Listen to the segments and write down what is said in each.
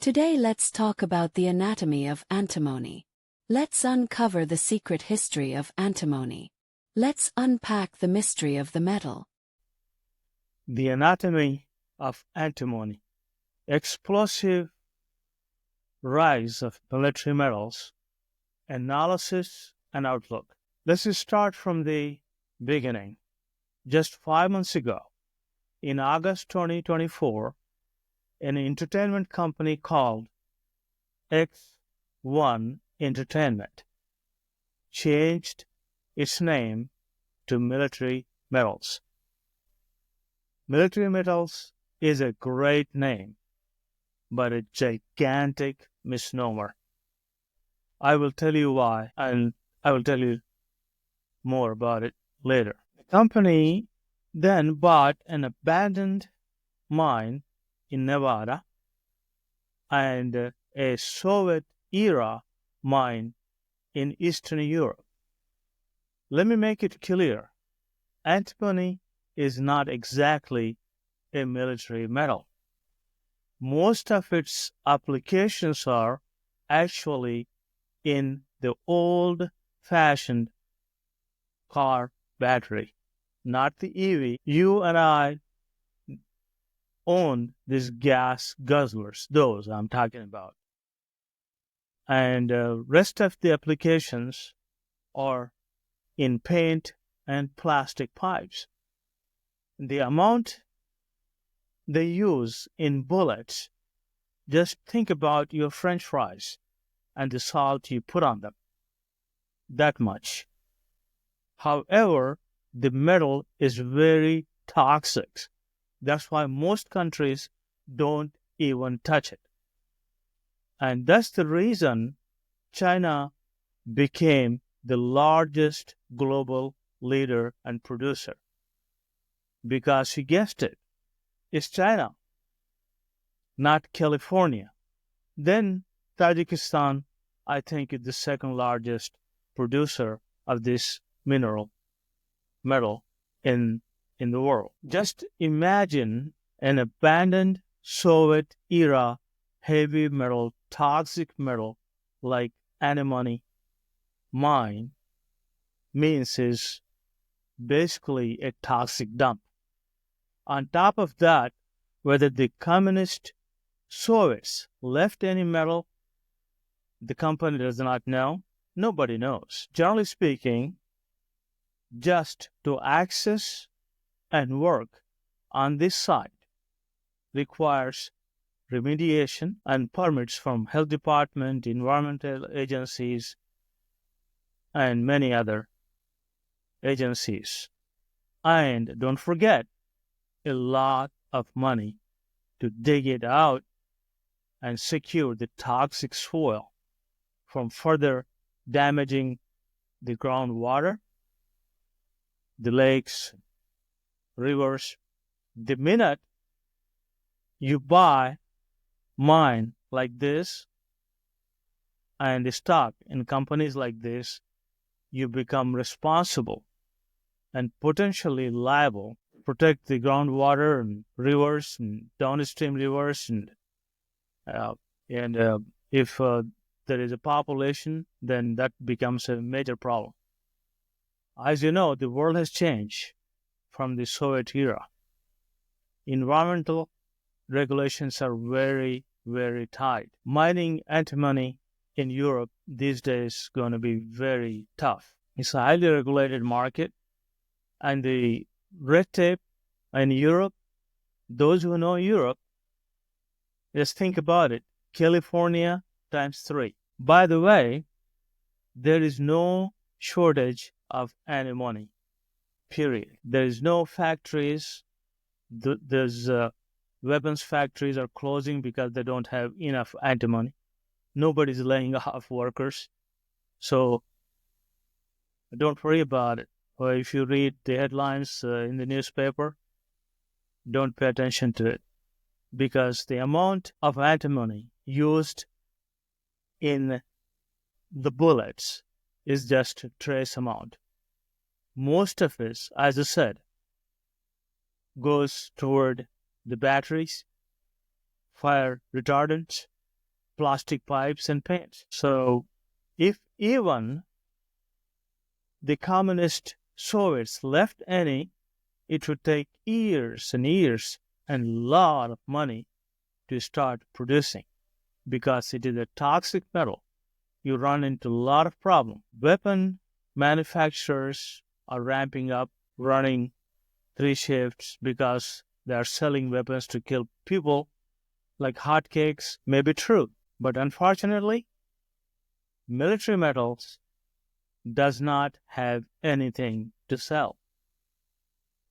Today let's talk about the anatomy of antimony. Let's uncover the secret history of antimony. Let's unpack the mystery of the metal. The anatomy of antimony. Explosive rise of military metals, analysis and outlook. Let's start from the beginning. Just 5 months ago, in August 2024, an entertainment company called X1 Entertainment changed its name to Military Metals. Military Metals is a great name, but a gigantic misnomer. I will tell you why, and I will tell you more about it later. The company then bought an abandoned mine in Nevada and a Soviet-era mine in Eastern Europe. Let me make it clear. Antimony is not exactly a military metal. Most of its applications are actually in the old-fashioned car battery, not the EV. You and I own these gas guzzlers, those I'm talking about. And rest of the applications are in paint and plastic pipes. The amount they use in bullets, just think about your French fries and the salt you put on them. That much. However, the metal is very toxic. That's why most countries don't even touch it. And that's the reason China became the largest global leader and producer. Because you guessed it, it's China, not California. Then Tajikistan, I think, is the second largest producer of this metal in the world. Just imagine an abandoned Soviet-era heavy metal, toxic metal like antimony mine means is basically a toxic dump. On top of that, whether the communist Soviets left any metal, the company does not know. Nobody knows. Generally speaking, just to access and work on this site requires remediation and permits from health department, environmental agencies, and many other agencies. And don't forget, a lot of money to dig it out and secure the toxic soil from further damaging the groundwater, the lakes, rivers. The minute you buy mine like this and stock in companies like this, you become responsible and potentially liable to protect the groundwater and rivers and downstream rivers. And if there is a population, then that becomes a major problem. As you know, the world has changed from the Soviet era. Environmental regulations are very, very tight. Mining antimony in Europe these days is going to be very tough. It's a highly regulated market, and the red tape in Europe, those who know Europe, just think about it. California times 3. By the way, there is no shortage of antimony, period. There is no factories. There's weapons factories are closing because they don't have enough antimony. Nobody's laying off workers. So don't worry about it. Or if you read the headlines in the newspaper, don't pay attention to it. Because the amount of antimony used in the bullets is just a trace amount. Most of it, as I said, goes toward the batteries, fire retardants, plastic pipes and paints. So if even the communist Soviets left any, it would take years and years and a lot of money to start producing, because it is a toxic metal. You run into a lot of problems. Weapon manufacturers are ramping up, running 3 shifts because they are selling weapons to kill people like hotcakes. May be true, but unfortunately, military metals does not have anything to sell.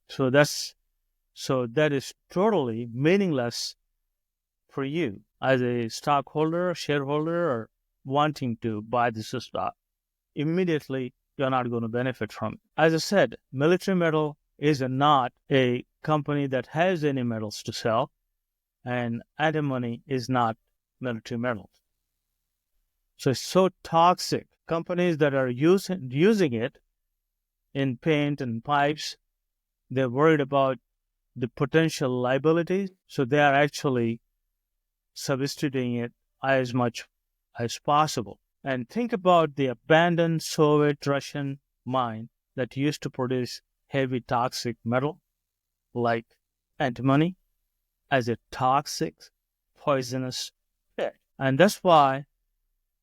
So that is totally meaningless for you as a stockholder, shareholder, or wanting to buy this stock. Immediately, you're not going to benefit from it. As I said, military metal is not a company that has any metals to sell, and antimony is not military metals. So it's so toxic. Companies that are using it in paint and pipes, they're worried about the potential liabilities, so they are actually substituting it as much as possible. And think about the abandoned Soviet Russian mine that used to produce heavy toxic metal like antimony as a toxic, poisonous pit. And that's why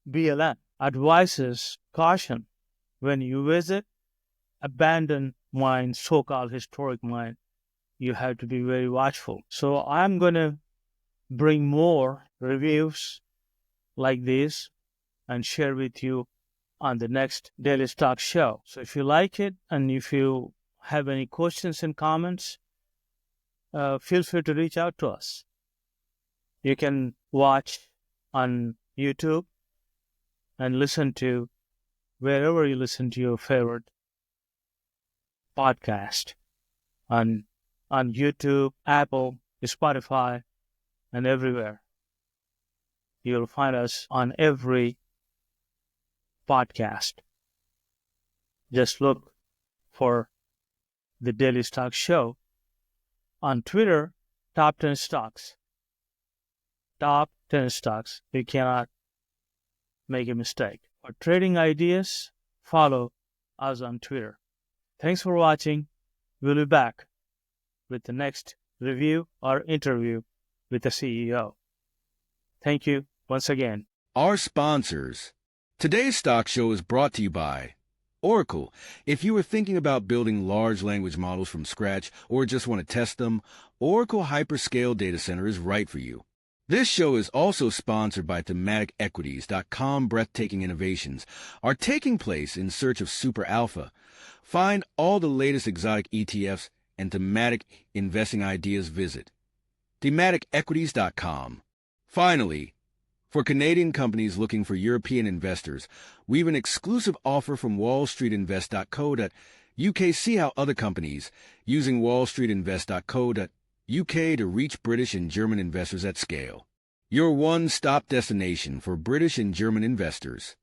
BLM advises caution when you visit abandoned mine, so-called historic mine. You have to be very watchful. So I'm going to bring more reviews like this and share with you on the next Daily Stock Show. So if you like it and if you have any questions and comments, feel free to reach out to us. You can watch on YouTube and listen to wherever you listen to your favorite podcast, on YouTube, Apple, Spotify, and everywhere. You'll find us on every podcast. Just look for the Daily Stock Show. On Twitter, Top 10 Stocks. Top 10 Stocks. You cannot make a mistake. For trading ideas, follow us on Twitter. Thanks for watching. We'll be back with the next review or interview with the CEO. Thank you once again. Our sponsors. Today's stock show is brought to you by Oracle. If you are thinking about building large language models from scratch or just want to test them, Oracle Hyperscale Data Center is right for you. This show is also sponsored by ThematicEquities.com. Breathtaking innovations are taking place in search of super alpha. Find all the latest exotic ETFs and thematic investing ideas. Visit ThematicEquities.com. Finally, for Canadian companies looking for European investors, we have an exclusive offer from wallstreetinvest.co.uk. See how other companies using wallstreetinvest.co.uk to reach British and German investors at scale. Your one-stop destination for British and German investors.